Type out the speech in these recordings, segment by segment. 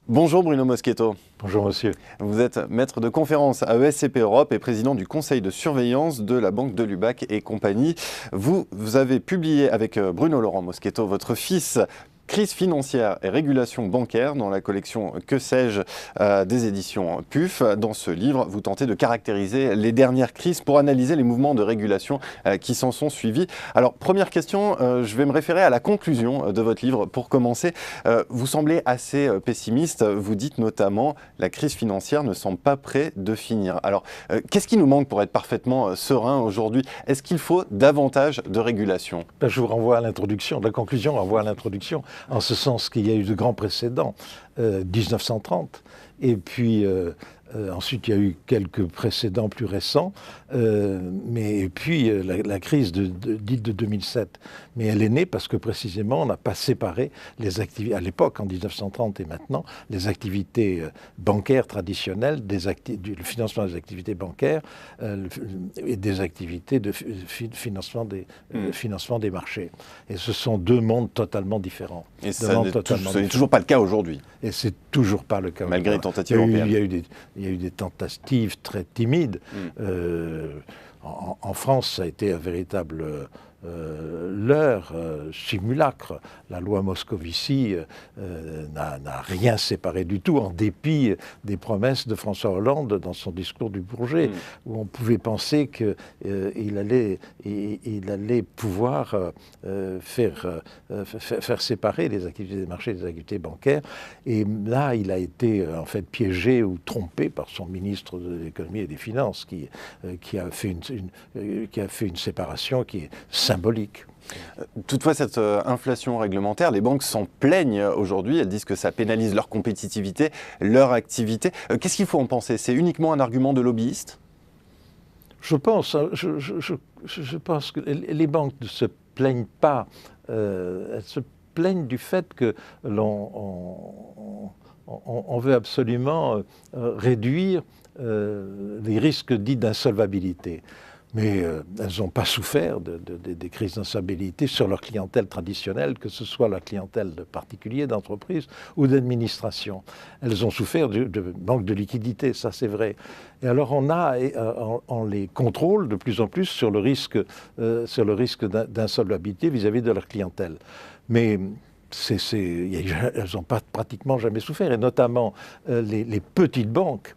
Bonjour Bruno Moschetto. Bonjour monsieur. Vous êtes maître de conférence à ESCP Europe et président du conseil de surveillance de la Banque de Lubac et compagnie. Vous avez publié avec Bruno Laurent Moschetto votre fils Crise financière et régulation bancaire dans la collection Que sais-je des éditions PUF. Dans ce livre, vous tentez de caractériser les dernières crises pour analyser les mouvements de régulation qui s'en sont suivis. Alors, première question, je vais me référer à la conclusion de votre livre. Pour commencer, vous semblez assez pessimiste. Vous dites notamment « La crise financière ne semble pas près de finir ». Alors, qu'est-ce qui nous manque pour être parfaitement serein aujourd'hui? Est-ce qu'il faut davantage de régulation? Je vous renvoie à l'introduction. La conclusion renvoie à l'introduction, en ce sens qu'il y a eu de grands précédents, 1930, et puis ensuite il y a eu quelques précédents plus récents, et puis la crise dite de 2007. Mais elle est née parce que précisément on n'a pas séparé les activités, à l'époque, en 1930 et maintenant, les activités bancaires traditionnelles, du financement des activités bancaires et des activités de financement des marchés. Et ce sont deux mondes totalement différents. Et ce n'est toujours pas le cas aujourd'hui. Et c'est toujours pas le cas. Malgré les tentatives européennes. Il y a eu des tentatives très timides. En France, ça a été un véritable leurre, simulacre. La loi Moscovici n'a rien séparé du tout, en dépit des promesses de François Hollande dans son discours du Bourget, où on pouvait penser qu'il allait pouvoir faire séparer les activités des marchés des activités bancaires. Et là, il a été en fait piégé ou trompé par son ministre de l'économie et des finances, qui a fait une séparation qui est symbolique. Toutefois, cette inflation réglementaire, les banques s'en plaignent aujourd'hui. Elles disent que ça pénalise leur compétitivité, leur activité. Qu'est-ce qu'il faut en penser? C'est uniquement un argument de lobbyiste? Je pense que les banques ne se plaignent pas. Elles se plaignent du fait que on veut absolument réduire les risques dits d'insolvabilité. Mais elles n'ont pas souffert des crises d'insolvabilité sur leur clientèle traditionnelle, que ce soit la clientèle de particuliers, d'entreprises ou d'administration. Elles ont souffert de manque de liquidité, ça c'est vrai. Et alors on les contrôle de plus en plus sur le risque d'insolvabilité vis-à-vis de leur clientèle. Mais elles n'ont pratiquement jamais souffert, et notamment les petites banques,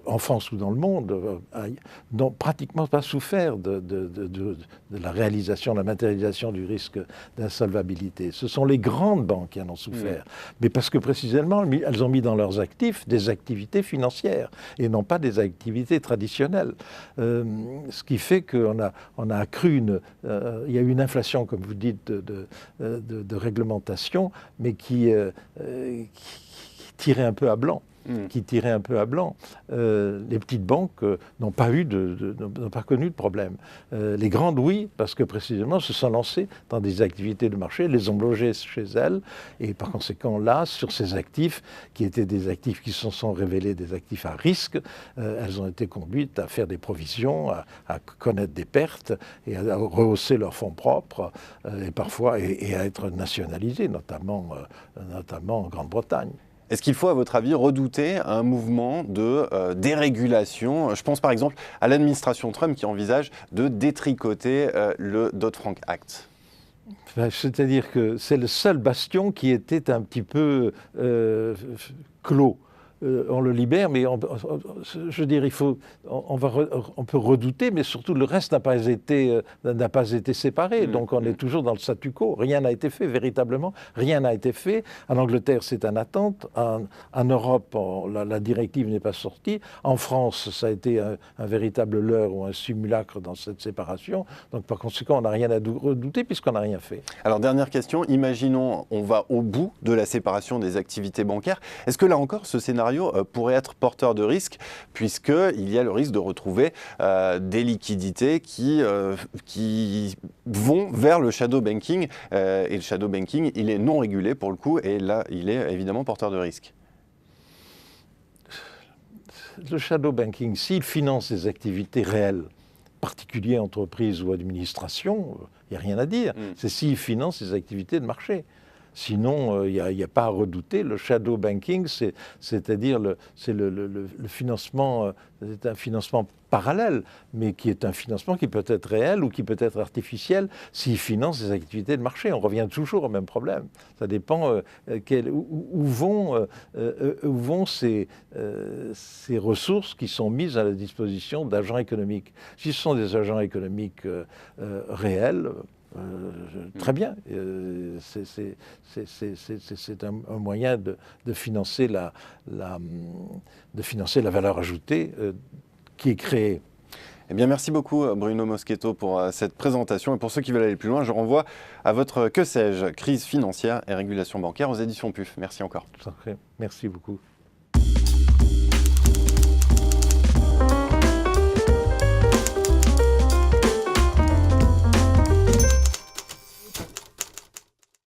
en France ou dans le monde, n'ont pratiquement pas souffert de la réalisation, de la matérialisation du risque d'insolvabilité. Ce sont les grandes banques qui en ont souffert, mais parce que précisément, elles ont mis dans leurs actifs des activités financières et non pas des activités traditionnelles. Ce qui fait qu'on a accru il y a eu une inflation, comme vous dites, de réglementation, mais qui tirait un peu à blanc. Les petites banques n'ont pas connu de problème. Les grandes, oui, parce que précisément se sont lancées dans des activités de marché, les ont logées chez elles, et par conséquent, là, sur ces actifs, qui étaient des actifs qui se sont révélés des actifs à risque, elles ont été conduites à faire des provisions, à connaître des pertes, et à rehausser leurs fonds propres, et parfois, et à être nationalisées, notamment en Grande-Bretagne. Est-ce qu'il faut, à votre avis, redouter un mouvement de dérégulation? Je pense par exemple à l'administration Trump qui envisage de détricoter le Dodd-Frank Act. C'est-à-dire que c'est le seul bastion qui était un petit peu clos. On le libère, mais je veux dire, on peut redouter, mais surtout le reste n'a pas été séparé. Donc on est toujours dans le statu quo. Rien n'a été fait, véritablement. Rien n'a été fait. En Angleterre, c'est en attente. En Europe, la directive n'est pas sortie. En France, ça a été un véritable leurre ou un simulacre dans cette séparation. Donc par conséquent, on n'a rien à redouter puisqu'on n'a rien fait. Alors dernière question, imaginons on va au bout de la séparation des activités bancaires. Est-ce que là encore, ce scénario pourrait être porteur de risque, puisqu'il y a le risque de retrouver des liquidités qui vont vers le shadow banking. Et le shadow banking, il est non régulé pour le coup, et là, il est évidemment porteur de risque. Le shadow banking, s'il finance des activités réelles, particuliers, entreprises ou administrations, il n'y a rien à dire. C'est s'il finance des activités de marché. Sinon, il n'y a pas à redouter. Le shadow banking, c'est-à-dire c'est le financement, c'est un financement parallèle, mais qui est un financement qui peut être réel ou qui peut être artificiel s'il finance des activités de marché. On revient toujours au même problème. Ça dépend où vont ces ressources qui sont mises à la disposition d'agents économiques. Si ce sont des agents économiques réels, très bien. C'est un moyen de financer de financer la valeur ajoutée qui est créée. Eh bien, merci beaucoup Bruno Moschetto pour cette présentation. Et pour ceux qui veulent aller plus loin, je renvoie à votre Que sais-je, crise financière et régulation bancaire aux éditions PUF. Merci encore. Merci beaucoup.